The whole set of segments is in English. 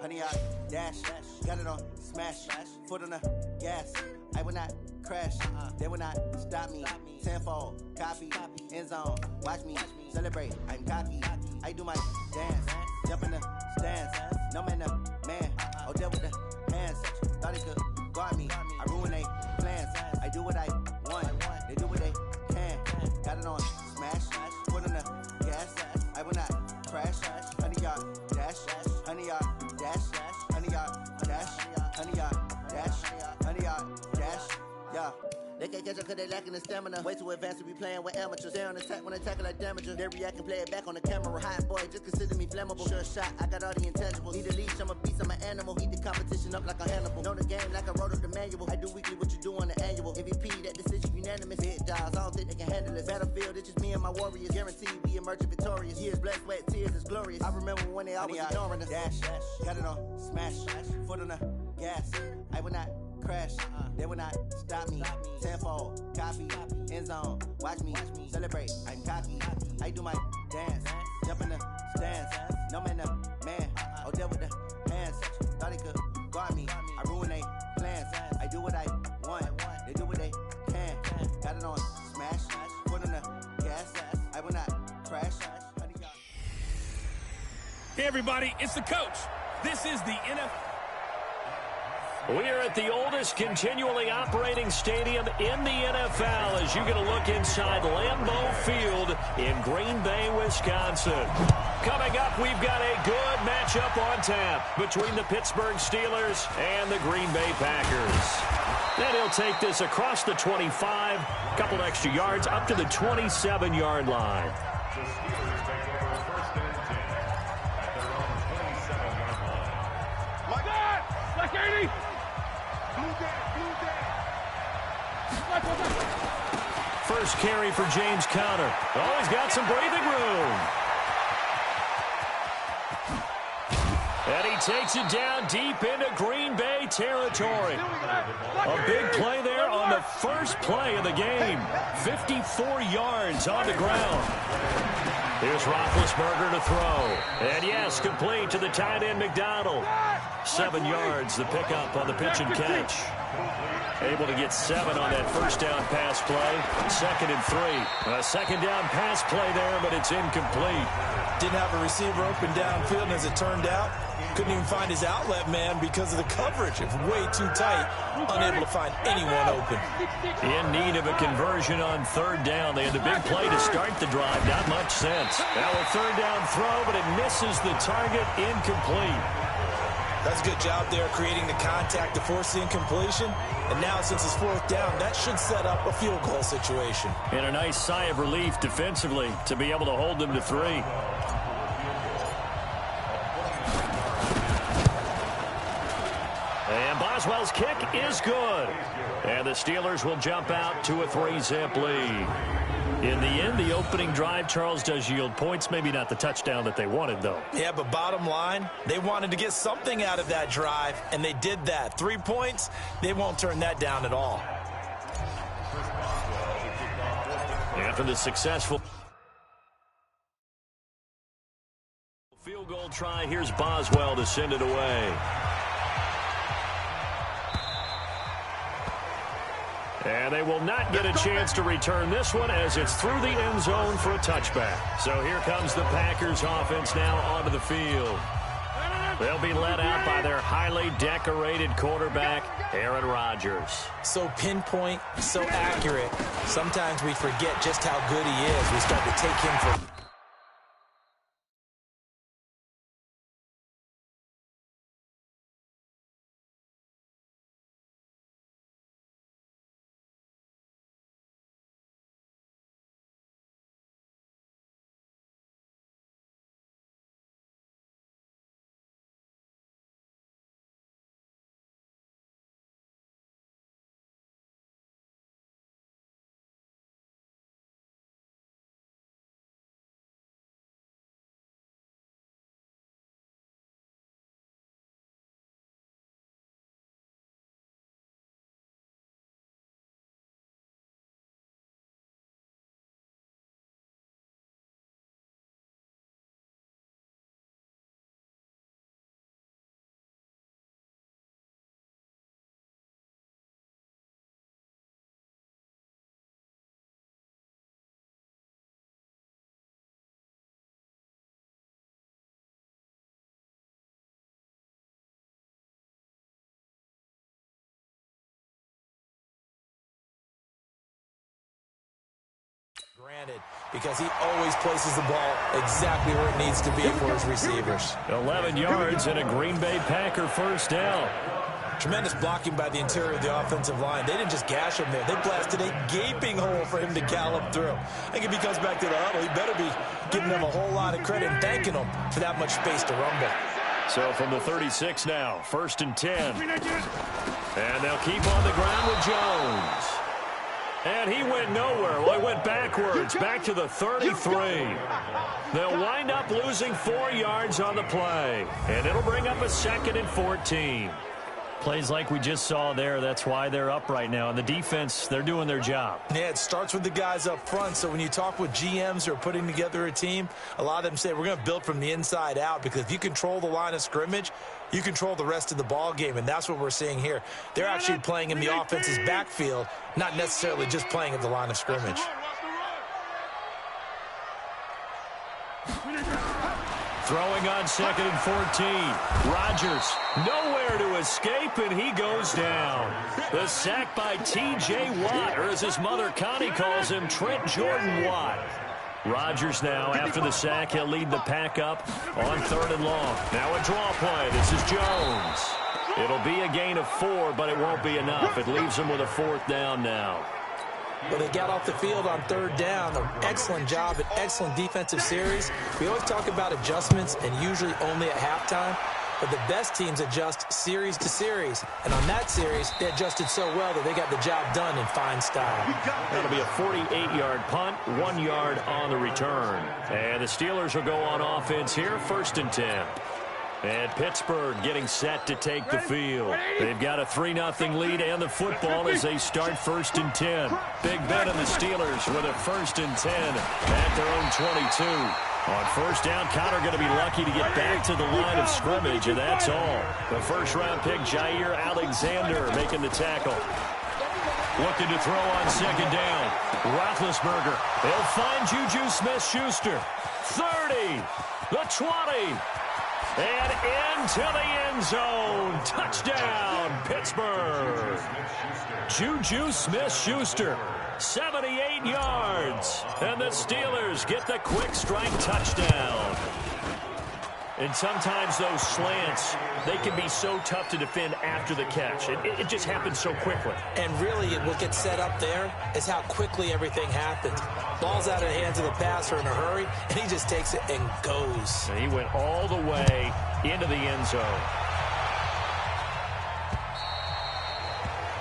honey yard, dash, got it on, smash, foot on the gas. I will not crash, they will not stop me. Tenfold, copy, end zone, watch me celebrate. I'm cocky, I do my dance, jump in the stands. No man, the man, oh, deal with the hands. Thought he could guard me, I ruin they plans. I do what I want, they do what they can. Got it on, smash, foot on the gas. I will not crash, honey yard, dash, honey yard, dash, honey yard, dash, honey yard, dash, honey yard, dash, yeah. They can't catch up cause they lacking the stamina. Way too advanced to be playing with amateurs. They on attack when they tackle like damager. They react and play it back on the camera. Hot boy, just consider me flammable. Sure shot, I got all the intangibles. Need a leash, I'm a beast, I'm an animal. Heat the competition up like a Hannibal. Know the game like I wrote up the manual. I do weekly what you do on the annual. MVP, that decision unanimous. Big jobs, I don't think they can handle it. Battlefield, it's just me and my warriors. Guaranteed we emerge victorious. Years, blood, sweat, tears, it's glorious. I remember when they always ignoring us. Dash, got it on, smash, foot on the gas. I will not crash, they will not stop me. Tenfold, copy, end zone, watch me celebrate. I'm cocky, I do my dance, jump in the stands. No man, the man, oh, deal with the hands. Thought he could guard me, I ruin they plans. I do what I want, they do what they can. Got it on, smash, foot on the gas. I will not crash. Hey, everybody, it's the coach. This is the NFL. We are at the oldest continually operating stadium in the NFL as you get a look inside Lambeau Field in Green Bay, Wisconsin. Coming up, we've got a good matchup on tap between the Pittsburgh Steelers and the Green Bay Packers. Then he'll take this across the 25, a couple extra yards up to the 27-yard line. My God! Black 80! First carry for James Conner. Oh, he's got some breathing room. And he takes it down deep into Green Bay territory. A big play there on the first play of the game. 54 yards on the ground. Here's Roethlisberger to throw. And yes, complete to the tight end McDonald. 7 yards, the pickup on the pitch and catch. Able to get 7 on that first down pass play. 2nd and 3. A second down pass play there, but it's incomplete. Didn't have a receiver open downfield, and as it turned out, couldn't even find his outlet man because of the coverage. It was way too tight, unable to find anyone open. In need of a conversion on 3rd down. They had the big play to start the drive. Not much sense. Now a 3rd down throw, but it misses the target. Incomplete. That's a good job there creating the contact to force the incompletion. And now since it's 4th down, that should set up a field goal situation. And a nice sigh of relief defensively to be able to hold them to 3. And Boswell's kick is good. And the Steelers will jump out to a 3-zip lead. In the end, the opening drive, Charles, does yield points. Maybe not the touchdown that they wanted, though. Yeah, but bottom line, they wanted to get something out of that drive, and they did that. 3 points, they won't turn that down at all. After the successful field goal try, here's Boswell to send it away. And they will not get a chance to return this one as it's through the end zone for a touchback. So here comes the Packers offense now onto the field. They'll be led out by their highly decorated quarterback, Aaron Rodgers. So pinpoint, so accurate. Sometimes we forget just how good he is. We start to take him for Granted, because he always places the ball exactly where it needs to be for his receivers. 11 yards and a Green Bay Packer first down. Tremendous blocking by the interior of the offensive line. They didn't just gash him there. They blasted a gaping hole for him to gallop through. I think if he comes back to the huddle, he better be giving them a whole lot of credit and thanking them for that much space to rumble. So from the 36 now, 1st and 10. And they'll keep on the ground with Jones. And he went nowhere. Well, he went backwards, back to the 33. They'll wind up losing 4 yards on the play. And it'll bring up a 2nd and 14. Plays like we just saw there, that's why they're up right now. And the defense, they're doing their job. Yeah, it starts with the guys up front. So when you talk with GMs who are putting together a team, a lot of them say we're going to build from the inside out, because if you control the line of scrimmage, you control the rest of the ball game, and that's what we're seeing here. They're actually playing in the offense's backfield, not necessarily just playing at the line of scrimmage. Throwing on 2nd and 14. Rodgers nowhere to escape, and he goes down. The sack by T.J. Watt, or as his mother Connie calls him, Trent Jordan Watt. Rodgers now, after the sack, he'll lead the pack up on 3rd and long. Now a draw play. This is Jones. It'll be a gain of 4, but it won't be enough. It leaves him with a 4th down now. Well, they got off the field on 3rd down. An excellent job, an excellent defensive series. We always talk about adjustments, and usually only at halftime. But the best teams adjust series to series. And on that series, they adjusted so well that they got the job done in fine style. That'll be a 48-yard punt, 1 yard on the return. And the Steelers will go on offense here, 1st and 10. And Pittsburgh getting set to take the field. They've got a 3-0 lead and the football as they start 1st and 10. Big Ben and the Steelers with a 1st and 10 at their own 22. On 1st down, Connor going to be lucky to get back to the line of scrimmage, and that's all. The 1st-round pick, Jair Alexander, making the tackle. Looking to throw on 2nd down. Roethlisberger. They'll find Juju Smith-Schuster. 30. The 20. And into the end zone. Touchdown, Pittsburgh. Juju Smith-Schuster, 78 yards. And the Steelers get the quick strike touchdown. And sometimes those slants, they can be so tough to defend after the catch. It just happens so quickly. And really, what gets set up there is how quickly everything happens. Ball's out of the hands of the passer in a hurry, and he just takes it and goes. And he went all the way into the end zone.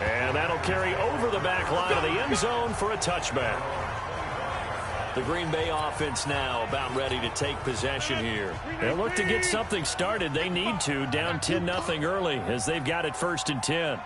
And that'll carry over the back line of the end zone for a touchback. The Green Bay offense now about ready to take possession here. They'll look to get something started. They need to, down 10-0 early as they've got it 1st and 10.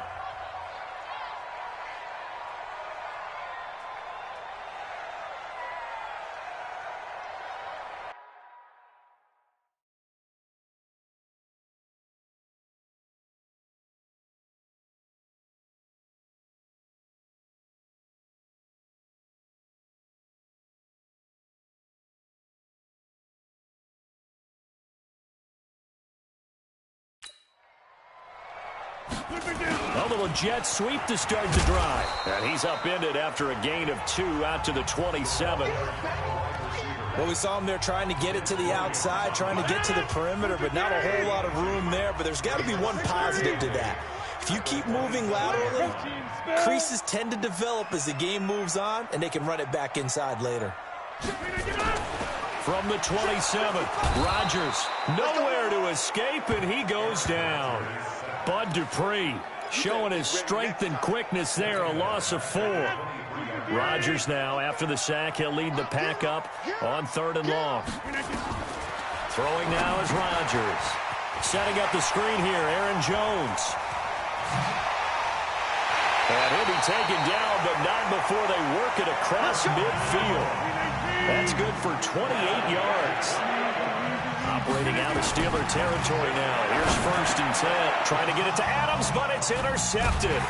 A little jet sweep to start the drive. And he's upended after a gain of 2 out to the 27. Well, we saw him there trying to get it to the outside, trying to get to the perimeter, but not a whole lot of room there. But there's got to be one positive to that. If you keep moving laterally, creases tend to develop as the game moves on, and they can run it back inside later. From the 27, Rodgers nowhere to escape, and he goes down. Bud Dupree showing his strength and quickness there, a loss of 4. Rodgers now, after the sack, he'll lead the pack up on 3rd and long. Throwing now is Rodgers. Setting up the screen here, Aaron Jones. And he'll be taken down, but not before they work it across midfield. That's good for 28 yards. Operating out of Steeler territory now. Here's 1st and 10. Trying to get it to Adams, but it's intercepted.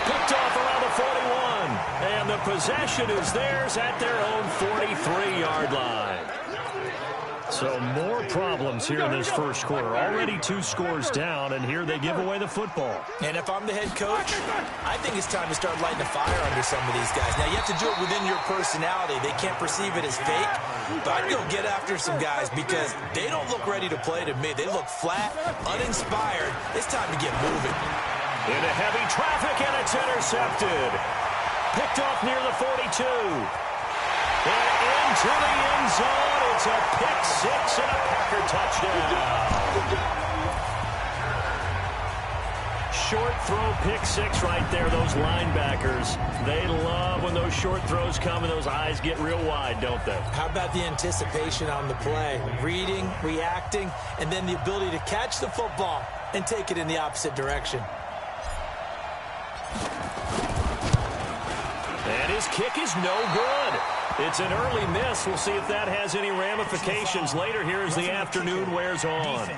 Picked off around the 41. And the possession is theirs at their own 43-yard line. So more problems here in this first quarter. Already 2 scores down, and here they give away the football. And if I'm the head coach, I think it's time to start lighting a fire under some of these guys. Now, you have to do it within your personality. They can't perceive it as fake. But I'd go get after some guys because they don't look ready to play to me. They look flat, uninspired. It's time to get moving. Into heavy traffic, and it's intercepted. Picked off near the 42. And into the end zone. It's a pick 6 and a Packer touchdown. Short throw, pick 6 right there. Those linebackers, they love when those short throws come and those eyes get real wide, don't they? How about the anticipation on the play? Reading, reacting, and then the ability to catch the football and take it in the opposite direction. And his kick is no good. It's an early miss. We'll see if that has any ramifications later here as the afternoon wears on.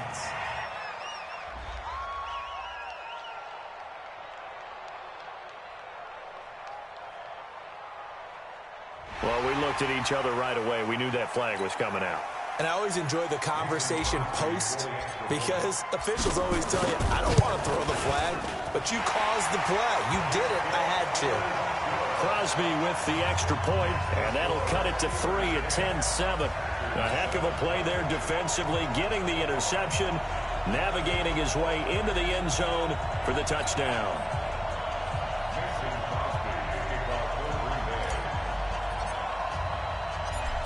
Well, we looked at each other right away. We knew that flag was coming out. And I always enjoy the conversation post because officials always tell you, I don't want to throw the flag, but you caused the play. You did it. I had to. Crosby with the extra point, and that'll cut it to 3 at 10-7. A heck of a play there defensively, getting the interception, navigating his way into the end zone for the touchdown.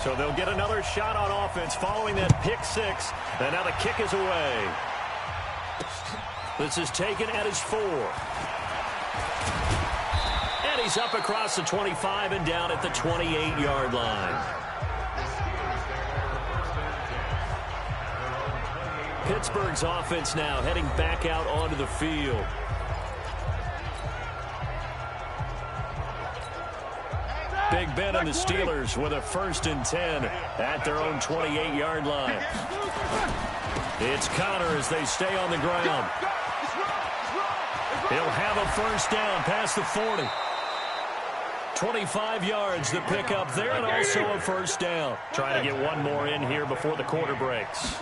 So they'll get another shot on offense following that pick 6, and now the kick is away. This is taken at his 4. And he's up across the 25 and down at the 28-yard line. Pittsburgh's offense now heading back out onto the field. Big Ben and the Steelers with a 1st and 10 at their own 28-yard line. It's Connor as they stay on the ground. He'll have a 1st down past the 40. 25 yards the pickup there, and also a 1st down. Trying to get one more in here before the quarter breaks.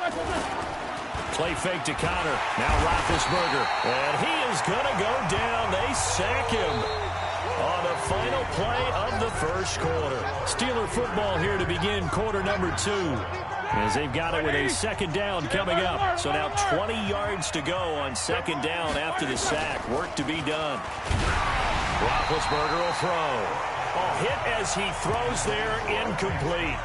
Play fake to Connor. Now Roethlisberger. And he is going to go down. They sack him on the final play of the first quarter. Steeler football here to begin quarter number 2. As they've got it with a 2nd down coming up. So now 20 yards to go on 2nd down after the sack. Work to be done. Roethlisberger will throw. Oh, hit as he throws there, incomplete.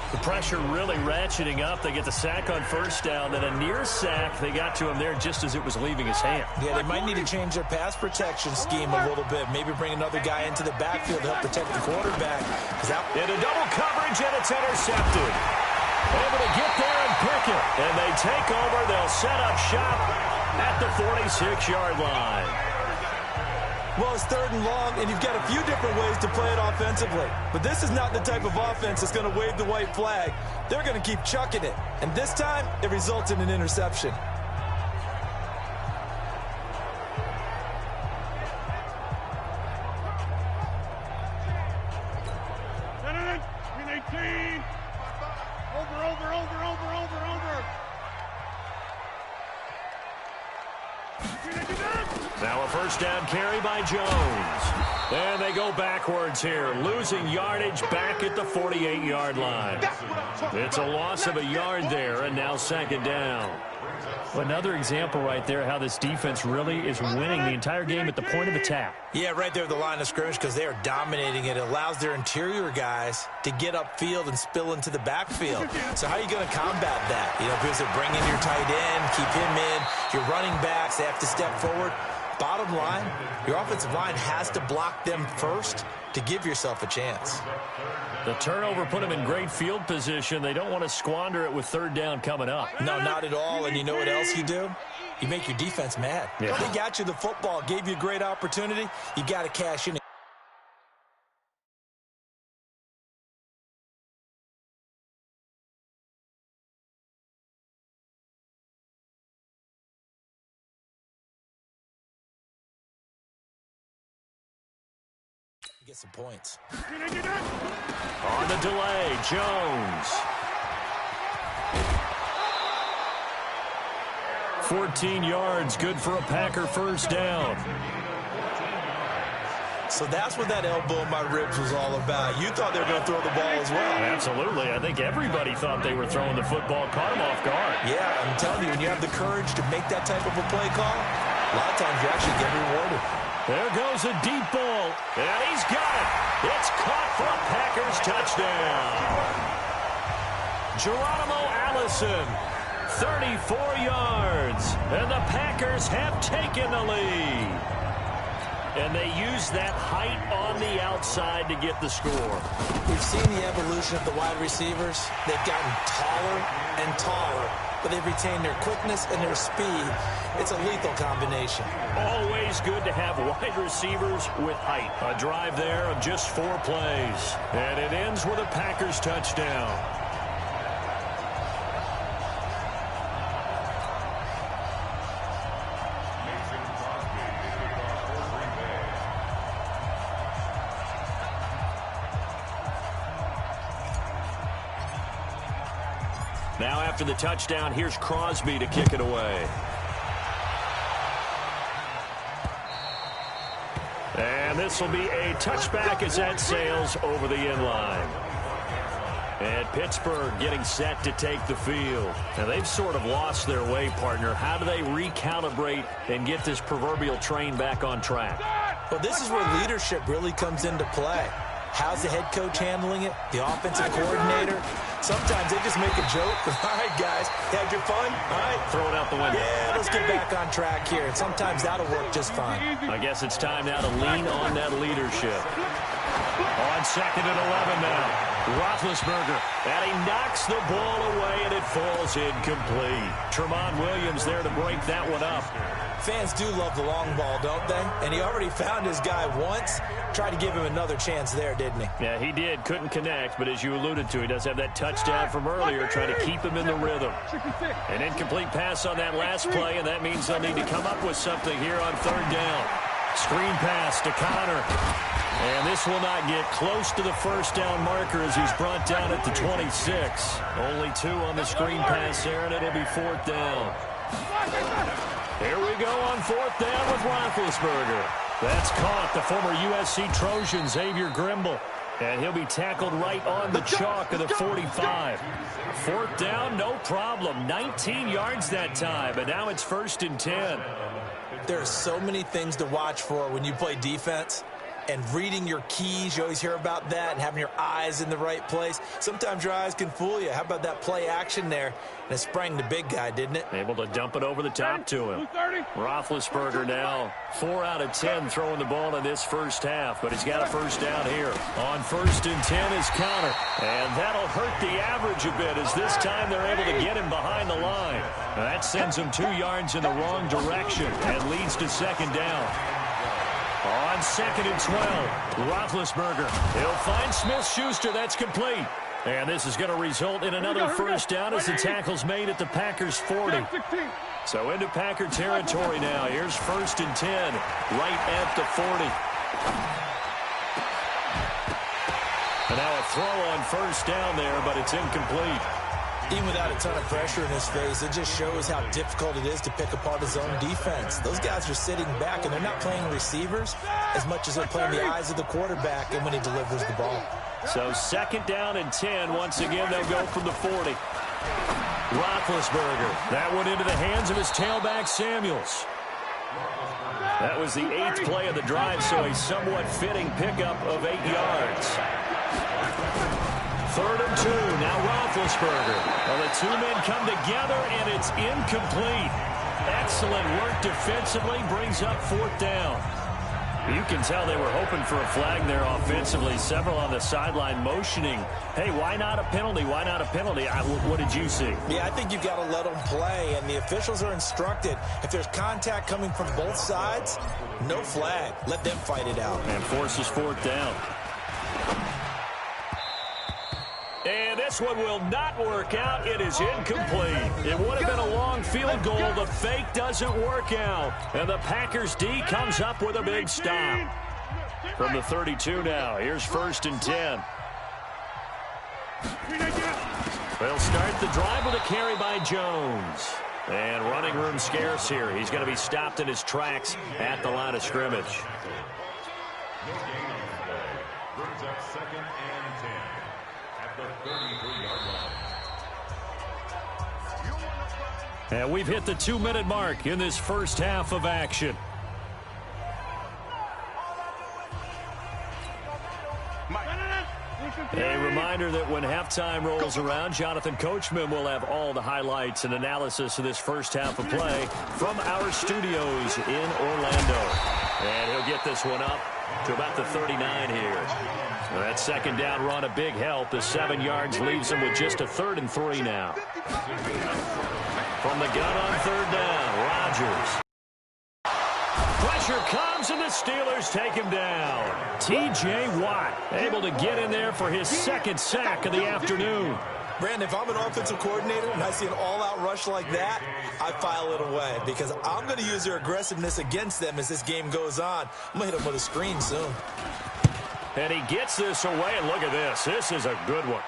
The pressure really ratcheting up. They get the sack on 1st down. Then a near sack. They got to him there just as it was leaving his hand. Yeah, they might need to change their pass protection scheme a little bit. Maybe bring another guy into the backfield to help protect the quarterback. Into double coverage, and it's intercepted. Able to get there and pick it. And they take over. They'll set up shop at the 46-yard line. Well, it's 3rd and long, and you've got a few different ways to play it offensively. But this is not the type of offense that's going to wave the white flag. They're going to keep chucking it. And this time, it results in an interception. Now a 1st down carry by Jones. And they go backwards here, losing yardage back at the 48-yard line. It's a loss of a yard there, and now 2nd down. Another example right there how this defense really is winning the entire game at the point of attack. Yeah, right there at the line of scrimmage because they are dominating it. It allows their interior guys to get upfield and spill into the backfield. So how are you going to combat that? You know, because they're bringing your tight end, keep him in. Your running backs, they have to step forward. Bottom line, your offensive line has to block them first to give yourself a chance. The turnover put them in great field position. They don't want to squander it with 3rd down coming up. No, not at all. And you know what else you do? You make your defense mad. Yeah. They got you the football, gave you a great opportunity. You got to cash in. Get some points. On the delay, Jones. 14 yards, good for a Packer first down. So that's what that elbow in my ribs was all about. You thought they were going to throw the ball as well. Absolutely. I think everybody thought they were throwing the football, caught them off guard. Yeah, I'm telling you, when you have the courage to make that type of a play call, a lot of times you actually get rewarded. There goes a deep ball, and he's got it. It's caught for a Packers touchdown. Geronimo Allison, 34 yards, and the Packers have taken the lead. And they use that height on the outside to get the score. We've seen the evolution of the wide receivers. They've gotten taller and taller, but they've retained their quickness and their speed. It's a lethal combination. Always good to have wide receivers with height. A drive there of just 4 plays. And it ends with a Packers touchdown. Now after the touchdown, here's Crosby to kick it away. And this will be a touchback as that sails over the end line. And Pittsburgh getting set to take the field. Now they've sort of lost their way, partner. How do they recalibrate and get this proverbial train back on track? Well, this is where leadership really comes into play. How's the head coach handling it? The offensive coordinator? Sometimes they just make a joke. All right, guys, had your fun? All right. Throw it out the window. Yeah, let's get back on track here. And sometimes that'll work just fine. I guess it's time now to lean on that leadership. On 2nd and 11 now. Roethlisberger, and he knocks the ball away, and it falls incomplete. Tremont Williams there to break that one up. Fans do love the long ball, don't they? And he already found his guy once. Tried to give him another chance there, didn't he? Yeah, he did. Couldn't connect, but as you alluded to, he does have that touchdown from earlier, trying to keep him in the rhythm. An incomplete pass on that last play, and that means they'll need to come up with something here on 3rd down. Screen pass to Connor. And this will not get close to the first down marker as he's brought down at the 26. Only 2 on the screen pass there, and it'll be 4th down. Here we go on 4th down with Roethlisberger. That's caught the former USC Trojan, Xavier Grimble. And he'll be tackled right on the chalk of the 45. 4th down, no problem. 19 yards that time, and now it's 1st and 10. There are so many things to watch for when you play defense. And reading your keys, you always hear about that, and having your eyes in the right place. Sometimes your eyes can fool you. How about that play action there? And it sprang the big guy, didn't it? Able to dump it over the top to him. Roethlisberger now 4 out of 10 throwing the ball in this first half, but he's got a first down here. On 1st and 10 is Connor, and that'll hurt the average a bit as this time they're able to get him behind the line. Now that sends him 2 yards in the wrong direction and leads to 2nd down. On 2nd and 12, Roethlisberger. He'll find Smith-Schuster. That's complete. And this is going to result in another first down as the tackle's made at the Packers' 40. So into Packer territory now. Here's 1st and 10, right at the 40. And now a throw on 1st down there, but it's incomplete. Even without a ton of pressure in his face, it just shows how difficult it is to pick apart his own defense. Those guys are sitting back, and they're not playing receivers as much as they're playing the eyes of the quarterback and when he delivers the ball. So 2nd down and 10. Once again, they'll go from the 40. Roethlisberger. That went into the hands of his tailback, Samuels. That was the 8th play of the drive, so a somewhat fitting pickup of 8 yards. 3rd and 2. Now Roethlisberger. Well, the 2 men come together, and it's incomplete. Excellent work defensively. Brings up 4th down. You can tell they were hoping for a flag there offensively. Several on the sideline motioning, hey, why not a penalty? Why not a penalty? What did you see? Yeah, I think you've got to let them play, and the officials are instructed. If there's contact coming from both sides, no flag. Let them fight it out. And forces 4th down. And this one will not work out. It is incomplete. It would have been a long field goal. The fake doesn't work out. And the Packers D comes up with a big stop. From the 32 now, here's 1st and 10. They'll start the drive with a carry by Jones. And running running room scarce here. He's going to be stopped in his tracks at the line of scrimmage. Brings up 2nd and 10 at the 33-yard line. And we've hit the 2-minute mark in this first half of action. A reminder that when halftime rolls around, Jonathan Coachman will have all the highlights and analysis of this first half of play from our studios in Orlando. And he'll get this one up to about the 39 here. So that second down run, a big help. The 7 yards leaves him with just a 3rd and 3 now. From the gun on 3rd down, Rodgers. Pressure comes, and the Steelers take him down. T.J. Watt able to get in there for his 2nd sack of the afternoon. Brandon, if I'm an offensive coordinator and I see an all-out rush like that, I file it away because I'm going to use their aggressiveness against them as this game goes on. I'm going to hit them with a screen soon. And he gets this away, and look at this. This is a good one.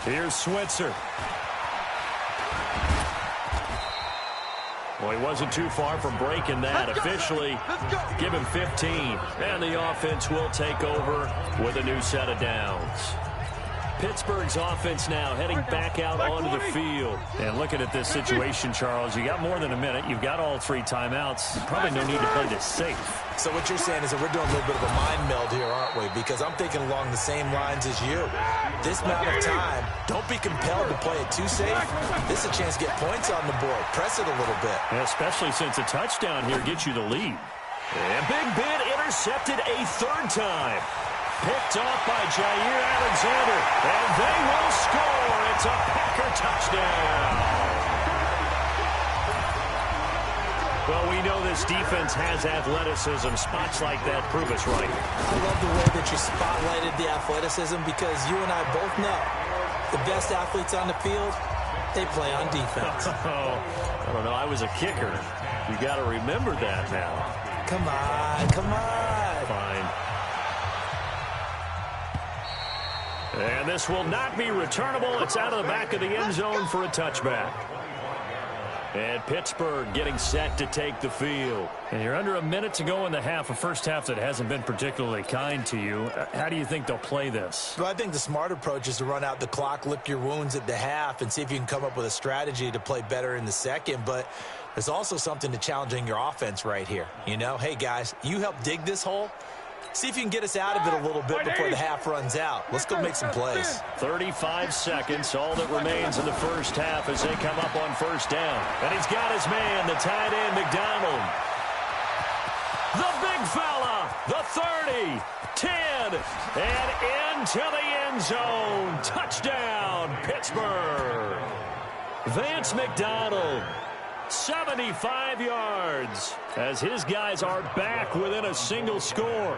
Here's Switzer. Well, he wasn't too far from breaking that. Officially, give him 15. And the offense will take over with a new set of downs. Pittsburgh's offense now heading back out onto the field. And looking at this situation, Charles, you got more than a minute. You've got all 3 timeouts. Probably no need to play this safe. So what you're saying is that we're doing a little bit of a mind meld here, aren't we? Because I'm thinking along the same lines as you. This amount of time, don't be compelled to play it too safe. This is a chance to get points on the board. Press it a little bit. And especially since a touchdown here gets you the lead. And Big Ben intercepted a 3rd time. Picked off by Jair Alexander. And they will score. It's a Packer touchdown. Well, we know this defense has athleticism. Spots like that prove us right. I love the way that you spotlighted the athleticism because you and I both know the best athletes on the field, they play on defense. I don't know. I was a kicker. You got to remember that now. Come on, come on. Fine. And this will not be returnable. It's out of the back of the end zone for a touchback. And Pittsburgh getting set to take the field. And you're under a minute to go in the half, a first half that hasn't been particularly kind to you. How do you think they'll play this? Well, I think the smart approach is to run out the clock, lick your wounds at the half, and see if you can come up with a strategy to play better in the second. But there's also something to challenging your offense right here. You know, hey, guys, you help dig this hole. See if you can get us out of it a little bit before the half runs out. Let's go make some plays. 35 seconds, all that remains in the first half as they come up on 1st down. And he's got his man, the tight end, McDonald. The big fella, the 30, 10, and into the end zone. Touchdown, Pittsburgh. Vance McDonald, 75 yards, as his guys are back within a single score.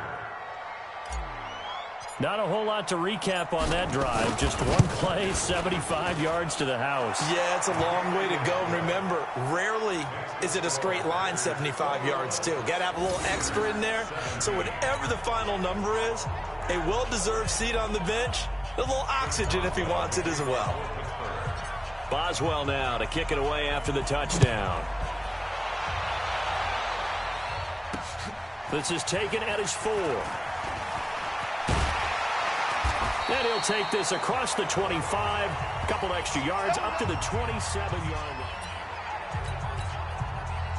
Not a whole lot to recap on that drive. Just one play, 75 yards to the house. Yeah, it's a long way to go. And remember, rarely is it a straight line 75 yards, too. Got to have a little extra in there. So whatever the final number is, a well-deserved seat on the bench, a little oxygen if he wants it as well. Boswell now to kick it away after the touchdown. This is taken at his 4. And he'll take this across the 25. A couple extra yards up to the 27-yard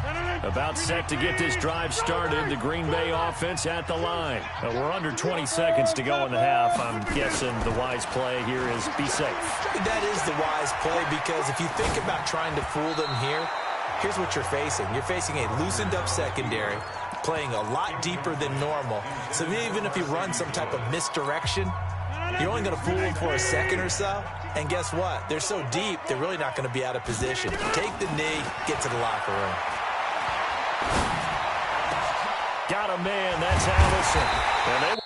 line. About set to get this drive started. The Green Bay offense at the line. We're under 20 seconds to go in the half. I'm guessing the wise play here is be safe. That is the wise play because if you think about trying to fool them here, here's what you're facing. You're facing a loosened up secondary, playing a lot deeper than normal. So even if you run some type of misdirection, you're only going to fool them for a second or so. And guess what? They're so deep, they're really not going to be out of position. Take the knee, get to the locker room. Got a man, that's Allison. And they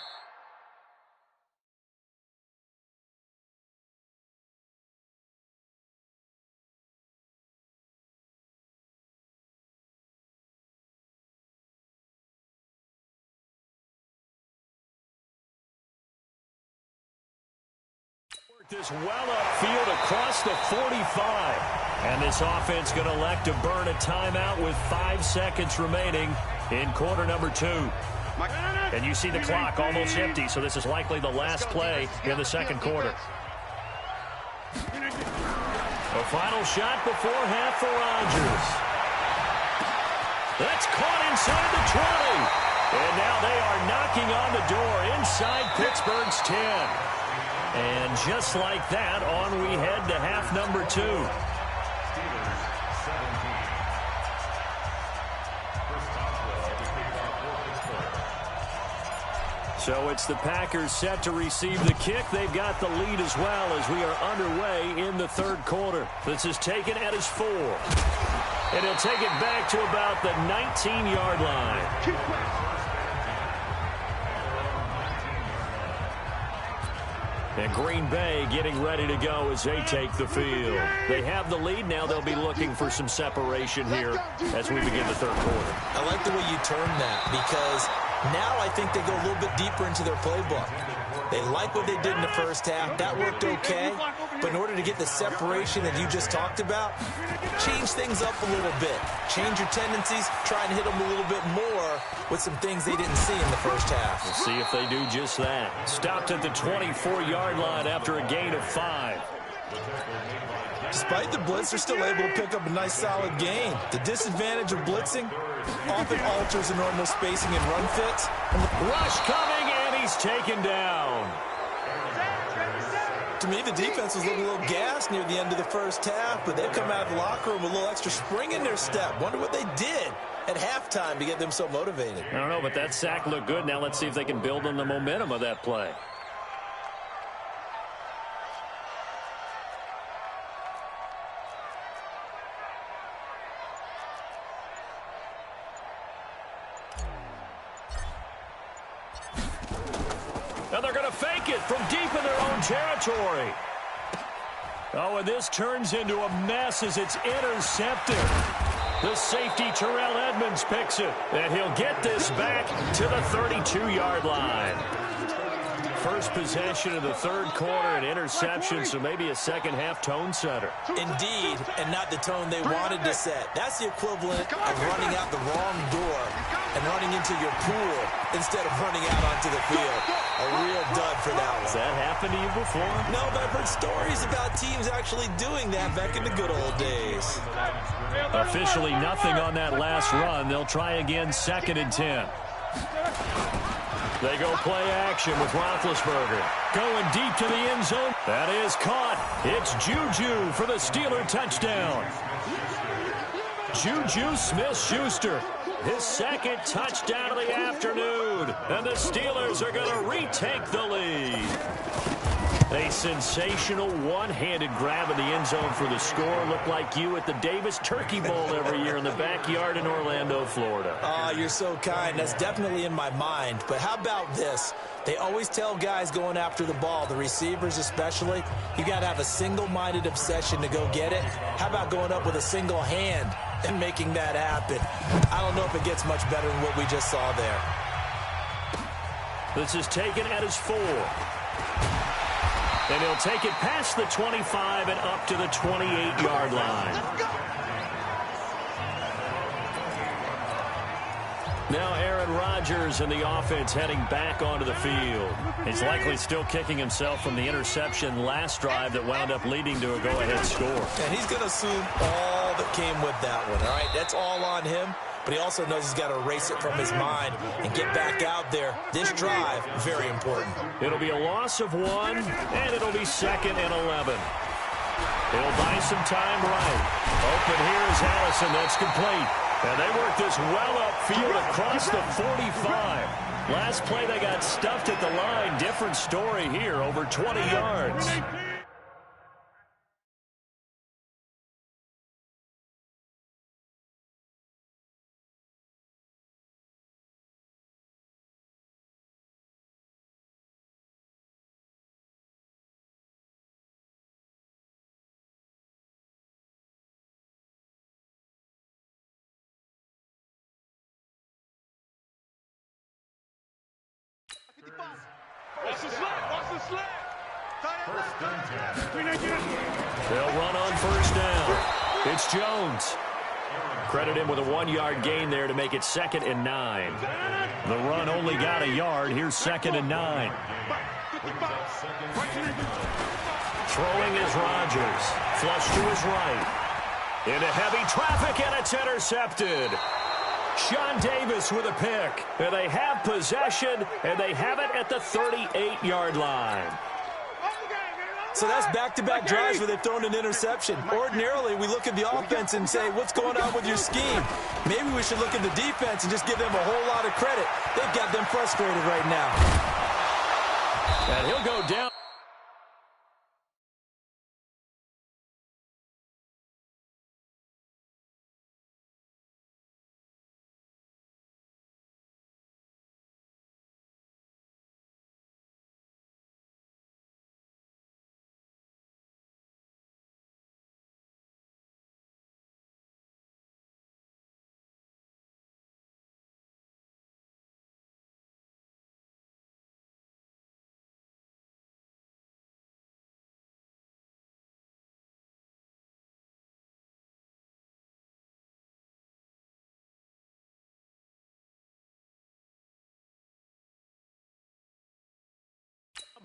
this well upfield across the 45. And this offense going to elect to burn a timeout with 5 seconds remaining in quarter number 2. And you see the clock almost empty, so this is likely the last play in the second quarter. A final shot before half for Rodgers. That's caught inside the 20. And now they are knocking on the door inside Pittsburgh's 10. And just like that, on we head to half number 2. So it's the Packers set to receive the kick. They've got the lead as well as we are underway in the third quarter. This is taken at his 4. And he'll take it back to about the 19-yard line. And Green Bay getting ready to go as they take the field. They have the lead. Now they'll be looking for some separation here as we begin the third quarter. I like the way you term that because now I think they go a little bit deeper into their playbook. They like what they did in the first half. That worked okay. But in order to get the separation that you just talked about, change things up a little bit. Change your tendencies. Try and hit them a little bit more with some things they didn't see in the first half. We'll see if they do just that. Stopped at the 24-yard line after a gain of 5. Despite the blitz, they're still able to pick up a nice solid gain. The disadvantage of blitzing often alters the normal spacing and run fits. Rush coming, and he's taken down. To me, the defense was looking a little gassed near the end of the first half, but they've come out of the locker room with a little extra spring in their step. Wonder what they did at halftime to get them so motivated. I don't know, but that sack looked good. Now let's see if they can build on the momentum of that play. And they're going to fake it from deep in their own territory. Oh, and this turns into a mess as it's intercepted. The safety, Terrell Edmonds, picks it. And he'll get this back to the 32-yard line. First possession of the third quarter, an interception, so maybe a second-half tone setter. Indeed, and not the tone they wanted to set. That's the equivalent of running out the wrong door and running into your pool instead of running out onto the field. A real dud for that one. Has that happened to you before? No, but I've heard stories about teams actually doing that back in the good old days. Officially nothing on that last run. They'll try again, 2nd and 10. They go play action with Roethlisberger. Going deep to the end zone. That is caught. It's Juju for the Steeler touchdown. Juju Smith-Schuster, his second touchdown of the afternoon. And the Steelers are going to retake the lead. A sensational one-handed grab in the end zone for the score. Looked like you at the Davis Turkey Bowl every year in the backyard in Orlando, Florida. Oh, you're so kind. That's definitely in my mind. But how about this? They always tell guys going after the ball, the receivers especially, you got to have a single-minded obsession to go get it. How about going up with a single hand and making that happen? I don't know if it gets much better than what we just saw there. This is taken at his 4. And he'll take it past the 25 and up to the 28-yard line. Now Aaron Rodgers and the offense heading back onto the field. He's likely still kicking himself from the interception last drive that wound up leading to a go-ahead score. And he's going to assume all that came with that one, all right? That's all on him. But he also knows he's got to erase it from his mind and get back out there. This drive, very important. It'll be a loss of 1, and it'll be 2nd and 11. He'll buy some time right. Open here is Allison. That's complete. And they work this well upfield across the 45. Last play, they got stuffed at the line. Different story here, over 20 yards. Watch the slap. Watch the slap. First and 10. They'll run on first down. It's Jones. Credit him with a 1-yard gain there to make it 2nd and 9. The run only got a yard. Here's 2nd and 9. Throwing is Rodgers. Flush to his right. Into heavy traffic, and it's intercepted. Sean Davis with a pick. And they have possession, and they have it at the 38-yard line. So that's back-to-back drives where they've thrown an interception. Ordinarily, we look at the offense and say, what's going on with your scheme? Maybe we should look at the defense and just give them a whole lot of credit. They've got them frustrated right now. And he'll go down.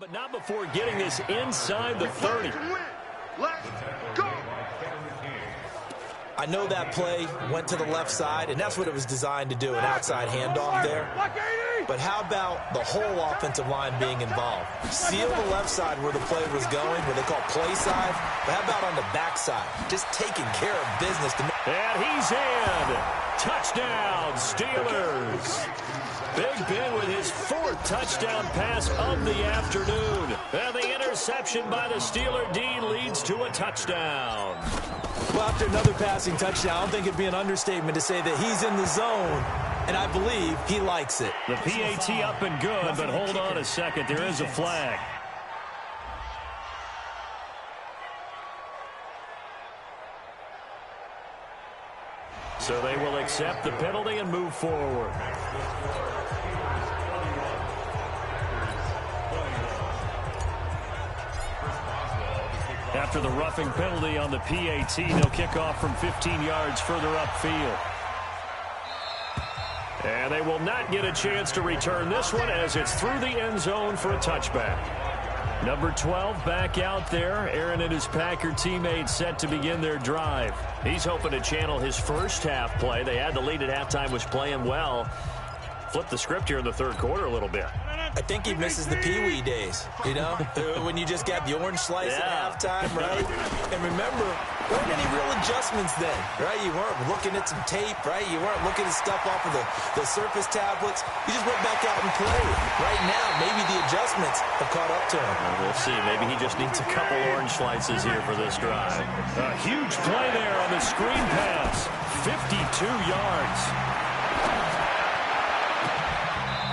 But not before getting this inside the 30. Let's go. I know that play went to the left side, and that's what it was designed to do, an outside handoff there. But how about the whole offensive line being involved? Seal the left side where the play was going, what they call play side. But how about on the back side? Just taking care of business. And he's in. Touchdown, Steelers. Big Ben with his 4th touchdown pass of the afternoon. And the interception by the Steeler D leads to a touchdown. Well, after another passing touchdown, I don't think it'd be an understatement to say that he's in the zone, and I believe he likes it. The PAT up and good, but hold on a second. There is a flag. So they will accept the penalty and move forward. After the roughing penalty on the PAT, they'll kick off from 15 yards further upfield. And they will not get a chance to return this one as it's through the end zone for a touchback. Number 12 back out there. Aaron and his Packer teammates set to begin their drive. He's hoping to channel his first half play. They had the lead at halftime, was playing well. Flip the script here in the third quarter a little bit. I think he misses the Pee-wee days, you know, when you just got the orange slice at halftime, right? And remember, there weren't any real adjustments then, right? You weren't looking at some tape, right? You weren't looking at stuff off of the surface tablets. You just went back out and played. Right now, maybe the adjustments have caught up to him. We'll see. Maybe he just needs a couple orange slices here for this drive. A huge play there on the screen pass. 52 yards.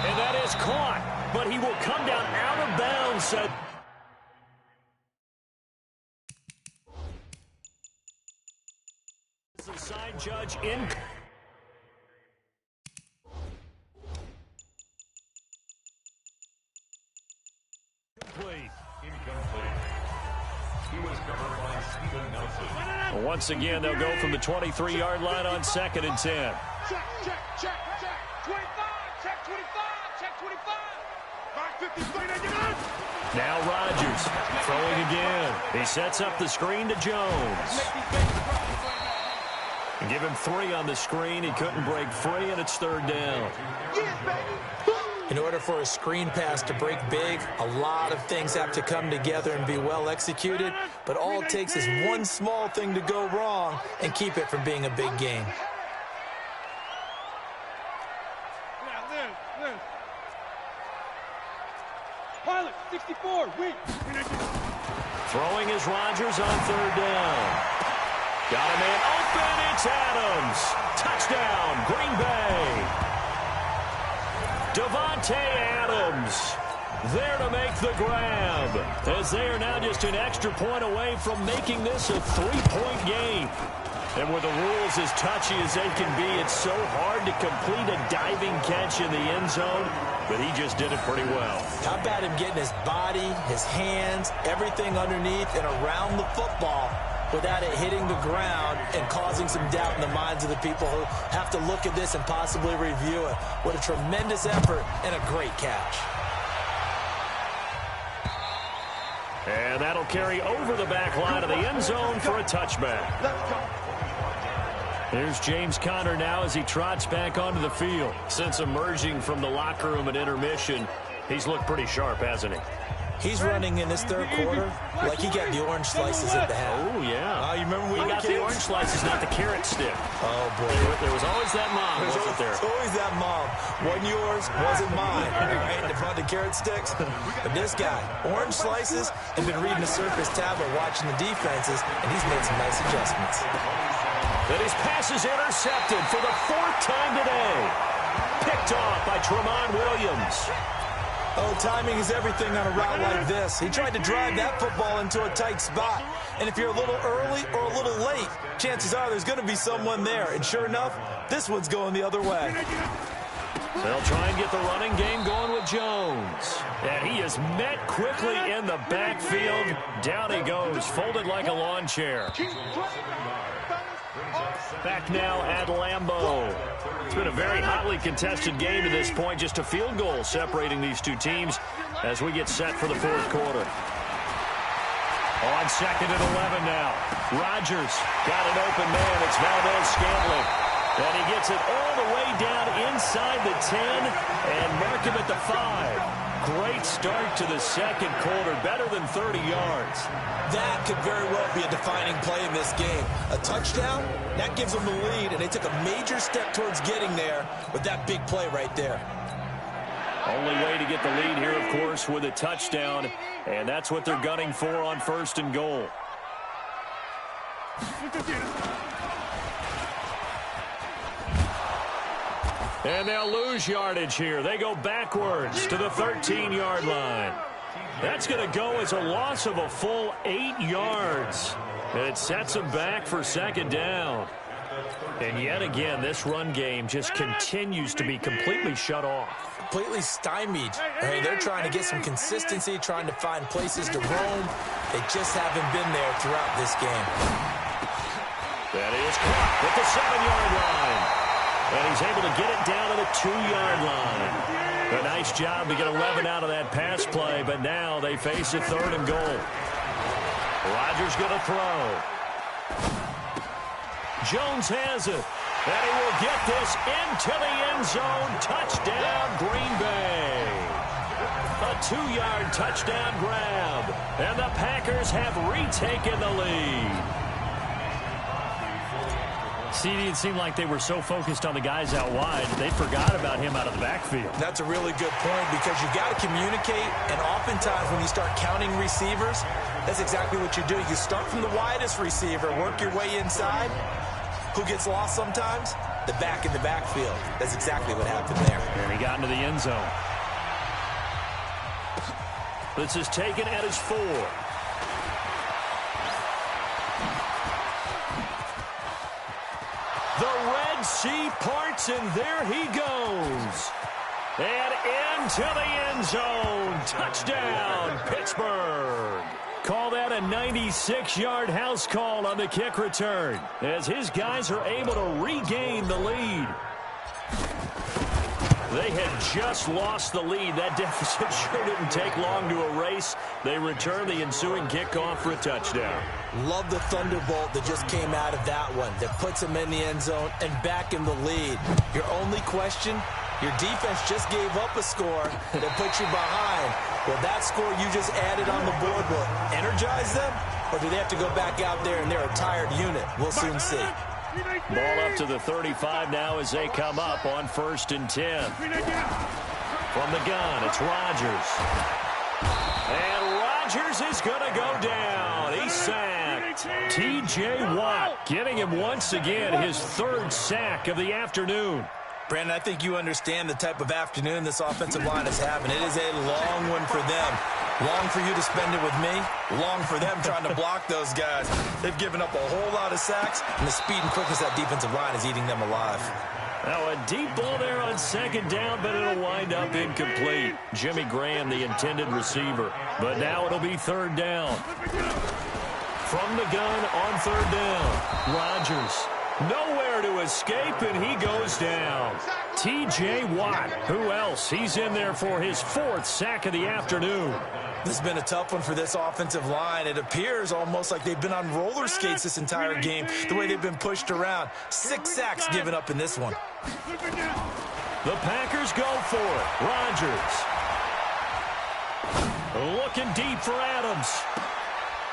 And that is caught, but he will come down out of bounds. So the side judge in. Incomplete. He was covered by Steven Nelson. Once again, they'll go from the 23-yard line on 2nd and 10. Check, check, check, check. 25, check 25, check 25. 550, now Rodgers throwing again. He sets up the screen to Jones. Give him 3 on the screen. He couldn't break free, and it's 3rd down. In order for a screen pass to break big, a lot of things have to come together and be well executed, but all it takes is one small thing to go wrong and keep it from being a big game. Pilot, 64, wait. Throwing is Rodgers on 3rd down. Got a man open. It's Adams. Touchdown, Green Bay. Davante Adams there to make the grab, as they are now just an extra point away from making this a 3-point game. And with the rules as touchy as they can be, it's so hard to complete a diving catch in the end zone, but he just did it pretty well. How about him getting his body, his hands, everything underneath and around the football without it hitting the ground and causing some doubt in the minds of the people who have to look at this and possibly review it. What a tremendous effort and a great catch. And that'll carry over the back line of the end zone for a touchback. Here's James Conner now as he trots back onto the field. Since emerging from the locker room at intermission, he's looked pretty sharp, hasn't he? He's running in this third quarter like he got the orange slices at the half. Oh, yeah. You remember when he got the orange slices, not the carrot stick. Oh, boy. There was always that mom, wasn't there? There's always that mom. Wasn't yours, wasn't mine. All right, they brought the carrot sticks. But this guy, orange slices, and been reading the surface tablet, watching the defenses, and he's made some nice adjustments. But his pass is intercepted for the 4th time today. Picked off by Tramon Williams. Oh, timing is everything on a route like this. He tried to drive that football into a tight spot. And if you're a little early or a little late, chances are there's going to be someone there. And sure enough, this one's going the other way. They'll try and get the running game going with Jones. And he is met quickly in the backfield. Down he goes, folded like a lawn chair. Back now at Lambeau. It's been a very hotly contested game to this point. Just a field goal separating these two teams as we get set for the 4th quarter. On 2nd and 11 now. Rodgers got an open man. It's Valdez-Scantling. And he gets it all the way down inside the 10 and mark him at the 5. Great start to the 2nd quarter. Better than 30 yards. That could very well be a defining play in this game. A touchdown, that gives them the lead, and they took a major step towards getting there with that big play right there. Only way to get the lead here, of course, with a touchdown, and that's what they're gunning for on 1st and goal. And they'll lose yardage here. They go backwards to the 13-yard line. That's going to go as a loss of a full 8 yards. And it sets them back for 2nd down. And yet again, this run game just continues to be completely shut off. Completely stymied. I mean, they're trying to get some consistency, trying to find places to roam. They just haven't been there throughout this game. That is caught at the 7-yard line. And he's able to get it down to the 2-yard line. A nice job to get 11 out of that pass play, but now they face a 3rd and goal. Rodgers going to throw. Jones has it. And he will get this into the end zone. Touchdown, Green Bay. A 2-yard touchdown grab. And the Packers have retaken the lead. CD, it seemed like they were so focused on the guys out wide, they forgot about him out of the backfield. That's a really good point because you got to communicate, and oftentimes when you start counting receivers, that's exactly what you do. You start from the widest receiver, work your way inside. Who gets lost sometimes? The back in the backfield. That's exactly what happened there. And he got into the end zone. This is taken at his 4. The Red Sea parts, and there he goes. And into the end zone. Touchdown, Pittsburgh. Call that a 96-yard house call on the kick return, as his guys are able to regain the lead. They had just lost the lead. That deficit sure didn't take long to erase. They return the ensuing kickoff for a touchdown. Love the thunderbolt that just came out of that one that puts them in the end zone and back in the lead. Your only question, your defense just gave up a score that puts you behind. Well, that score you just added on the board will energize them, or do they have to go back out there and they're a tired unit? We'll soon see. Ball up to the 35 now as they come up on 1st and 10. From the gun, it's Rodgers. And Rodgers is going to go down. He's sacked. T.J. Watt getting him once again his 3rd sack of the afternoon. Brandon, I think you understand the type of afternoon this offensive line is having. It is a long one for them. Long for you to spend it with me. Long for them trying to block those guys. They've given up a whole lot of sacks, and the speed and quickness of that defensive line is eating them alive. Now a deep ball there on 2nd down, but it'll wind up incomplete. Jimmy Graham, the intended receiver. But now it'll be 3rd down. from the gun on third down. Rodgers nowhere to escape, and he goes down. T.J. Watt, who else? He's in there for his 4th sack of the afternoon. This has been a tough one for this offensive line. It appears almost like they've been on roller skates this entire game, the way they've been pushed around. 6 sacks given up in this one. The Packers go for it. Rodgers looking deep for Adams.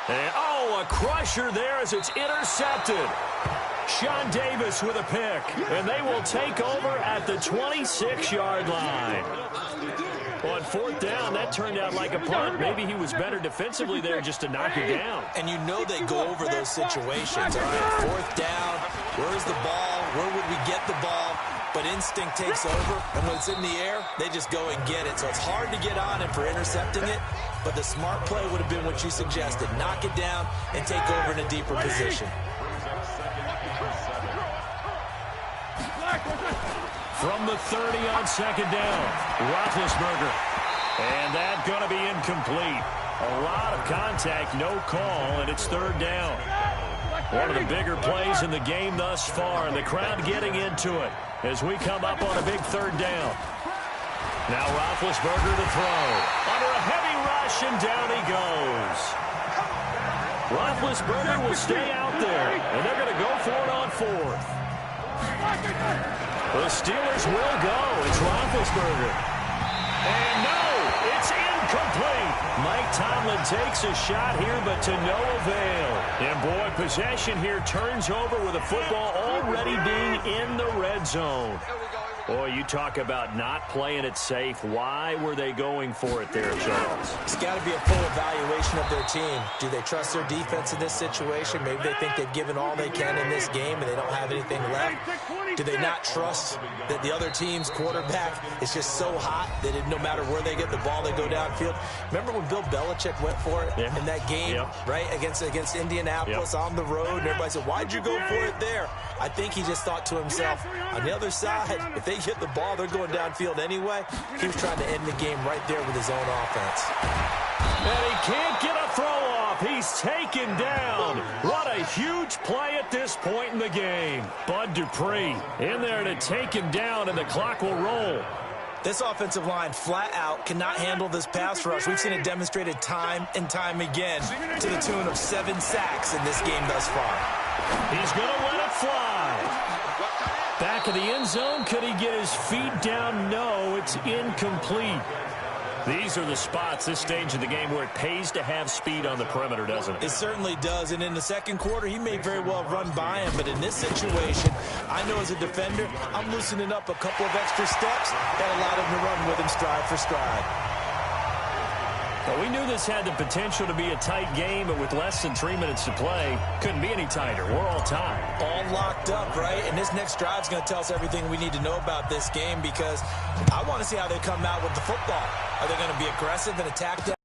And, a crusher there as it's intercepted. Sean Davis with a pick, and they will take over at the 26-yard line. On 4th down, that turned out like a punt. Maybe he was better defensively there just to knock it down. And you know they go over those situations. All right, 4th down, where's the ball? Where would we get the ball? But instinct takes over, and when it's in the air, they just go and get it. So it's hard to get on him for intercepting it, but the smart play would have been what you suggested. Knock it down and take over in a deeper position. From the 30 on 2nd down, Roethlisberger. And that's going to be incomplete. A lot of contact, no call, and it's 3rd down. One of the bigger plays in the game thus far, and the crowd getting into it as we come up on a big 3rd down. Now Roethlisberger to throw. Under a heavy rush, and down he goes. Roethlisberger will stay out there, and they're going to go for it on 4th. The Steelers will go. It's Roethlisberger. And no, it's incomplete. Mike Tomlin takes a shot here, but to no avail. And boy, possession here turns over with the football already being in the red zone. Boy, you talk about not playing it safe. Why were they going for it there, Charles? It's got to be a full evaluation of their team. Do they trust their defense in this situation? Maybe they think they've given all they can in this game and they don't have anything left. Do they not trust that the other team's quarterback is just so hot that no matter where they get the ball, they go downfield? Remember when Bill Belichick went for it in that game, right, against Indianapolis on the road? And everybody said, why'd you go for it there? I think he just thought to himself, on the other side, if they get the ball, they're going downfield anyway. He was trying to end the game right there with his own offense. And he can't get a throw off. He's taken down. What a huge play at this point in the game. Bud Dupree in there to take him down, and the clock will roll. This offensive line flat out cannot handle this pass rush. We've seen it demonstrated time and time again to the tune of 7 sacks in this game thus far. He's going to let it fly. Back of the end zone. Could he get his feet down? No, it's incomplete. These are the spots, this stage of the game, where it pays to have speed on the perimeter, doesn't it? It certainly does, and in the second quarter, he may very well run by him, but in this situation, I know as a defender, I'm loosening up a couple of extra steps that allowed him to run with him stride for stride. Well, we knew this had the potential to be a tight game, but with less than 3 minutes to play, couldn't be any tighter. We're all tied. All locked up, right? And this next drive is going to tell us everything we need to know about this game, because I want to see how they come out with the football. Are they going to be aggressive and attack that?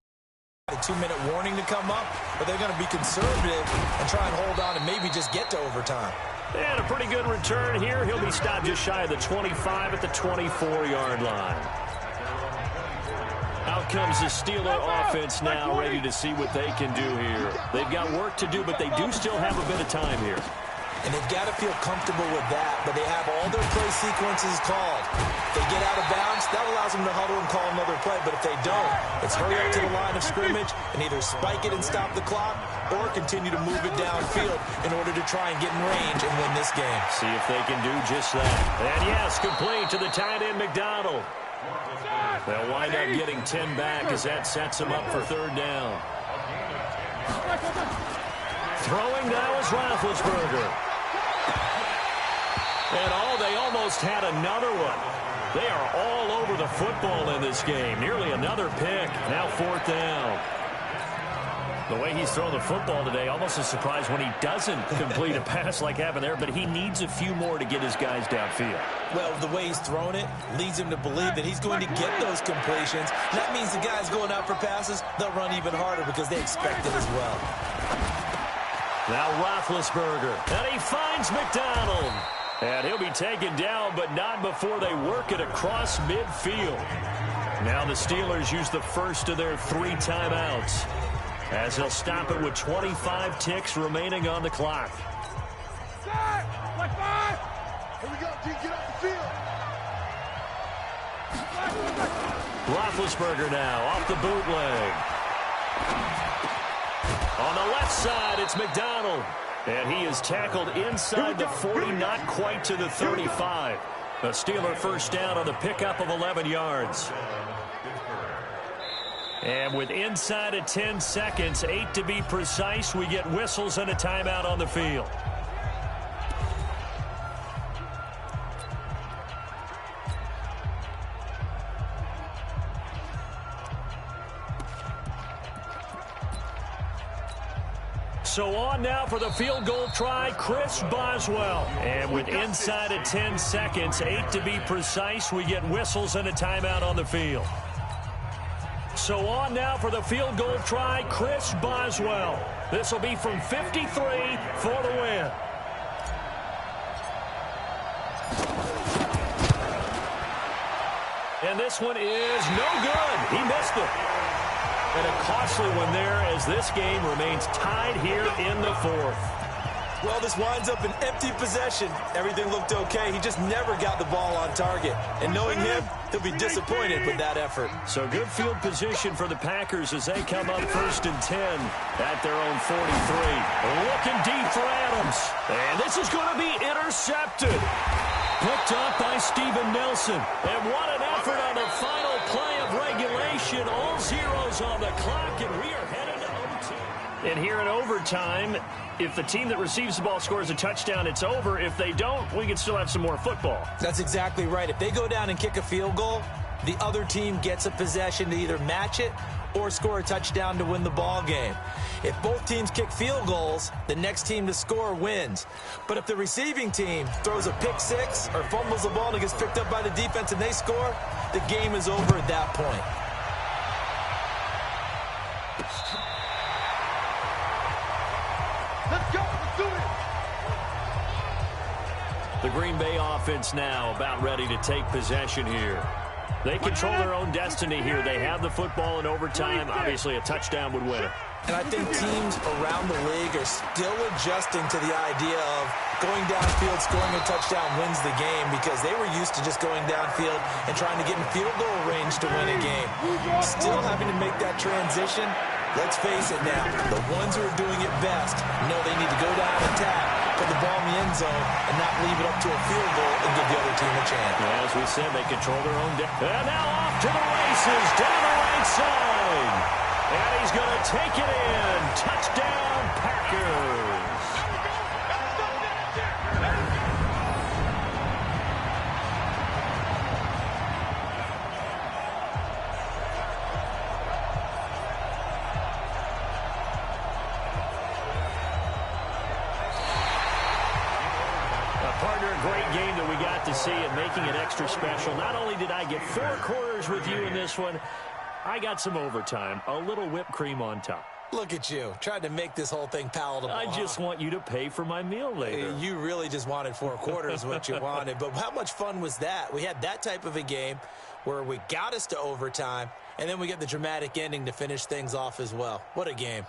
A 2-minute warning to come up? Or are they going to be conservative and try and hold on and maybe just get to overtime? And a pretty good return here. He'll be stopped just shy of the 25 at the 24-yard line. Out comes the Steeler offense now, ready to see what they can do here. They've got work to do, but they do still have a bit of time here. And they've got to feel comfortable with that, but they have all their play sequences called. If they get out of bounds, that allows them to huddle and call another play, but if they don't, it's hurry up to the line of scrimmage and either spike it and stop the clock or continue to move it downfield in order to try and get in range and win this game. See if they can do just that. And yes, complete to the tight end, McDonald. They'll wind up getting 10 back as that sets them up for 3rd down. Throwing now is Roethlisberger. And they almost had another one. They are all over the football in this game. Nearly another pick. Now 4th down. The way he's thrown the football today, almost a surprise when he doesn't complete a pass like happened there, but he needs a few more to get his guys downfield. Well, the way he's thrown it leads him to believe that he's going to get those completions. That means the guys going out for passes, they'll run even harder because they expect it as well. Now Roethlisberger, and he finds McDonald. And he'll be taken down, but not before they work it across midfield. Now the Steelers use the first of their 3 timeouts. as he'll stop it with 25 ticks remaining on the clock. Like 5. Here we go, G, get off the field. Roethlisberger now off the bootleg. On the left side, it's McDonald. And he is tackled inside the 40, not quite to the 35. A Steeler first down on the pickup of 11 yards. And with inside of 10 seconds, 8 to be precise, we get whistles and a timeout on the field. So on now for the field goal try, Chris Boswell. And with inside of 10 seconds, 8 to be precise, we get whistles and a timeout on the field. So on now for the field goal try, Chris Boswell. This will be from 53 for the win. And this one is no good. He missed it. And a costly one there as this game remains tied here in the fourth. Well, this winds up an empty possession. Everything looked okay. He just never got the ball on target. And knowing him, he'll be disappointed with that effort. So good field position for the Packers as they come up 1st and 10 at their own 43. Looking deep for Adams. And this is going to be intercepted. Picked up by Steven Nelson. And what an effort on the final play of regulation. All zeros on the clock, and we are headed to OT. And here in overtime, if the team that receives the ball scores a touchdown, it's over. If they don't, we can still have some more football. That's exactly right. If they go down and kick a field goal, the other team gets a possession to either match it or score a touchdown to win the ball game. If both teams kick field goals, the next team to score wins. But if the receiving team throws a pick six or fumbles the ball and it gets picked up by the defense and they score, the game is over at that point. Let's go. Let's do it. The Green Bay offense now about ready to take possession here. They control their own destiny here. They have the football in overtime. Obviously, a touchdown would win it. And I think teams around the league are still adjusting to the idea of going downfield, scoring a touchdown wins the game, because they were used to just going downfield and trying to get in field goal range to win a game. Still having to make that transition. Let's face it now, the ones who are doing it best know they need to go down and attack, put the ball in the end zone, and not leave it up to a field goal and give the other team a chance. Well, as we said, they control their own destiny. And now off to the races, down the right side. And he's going to take it in. Touchdown, Packers. Partner, a great game that we got to see and making it extra special. Not only did I get 4 quarters with you in this one, I got some overtime, a little whipped cream on top. Look at you, trying to make this whole thing palatable. I just want you to pay for my meal later. You really just wanted 4 quarters, what you wanted. But how much fun was that? We had that type of a game where we got us to overtime, and then we get the dramatic ending to finish things off as well. What a game.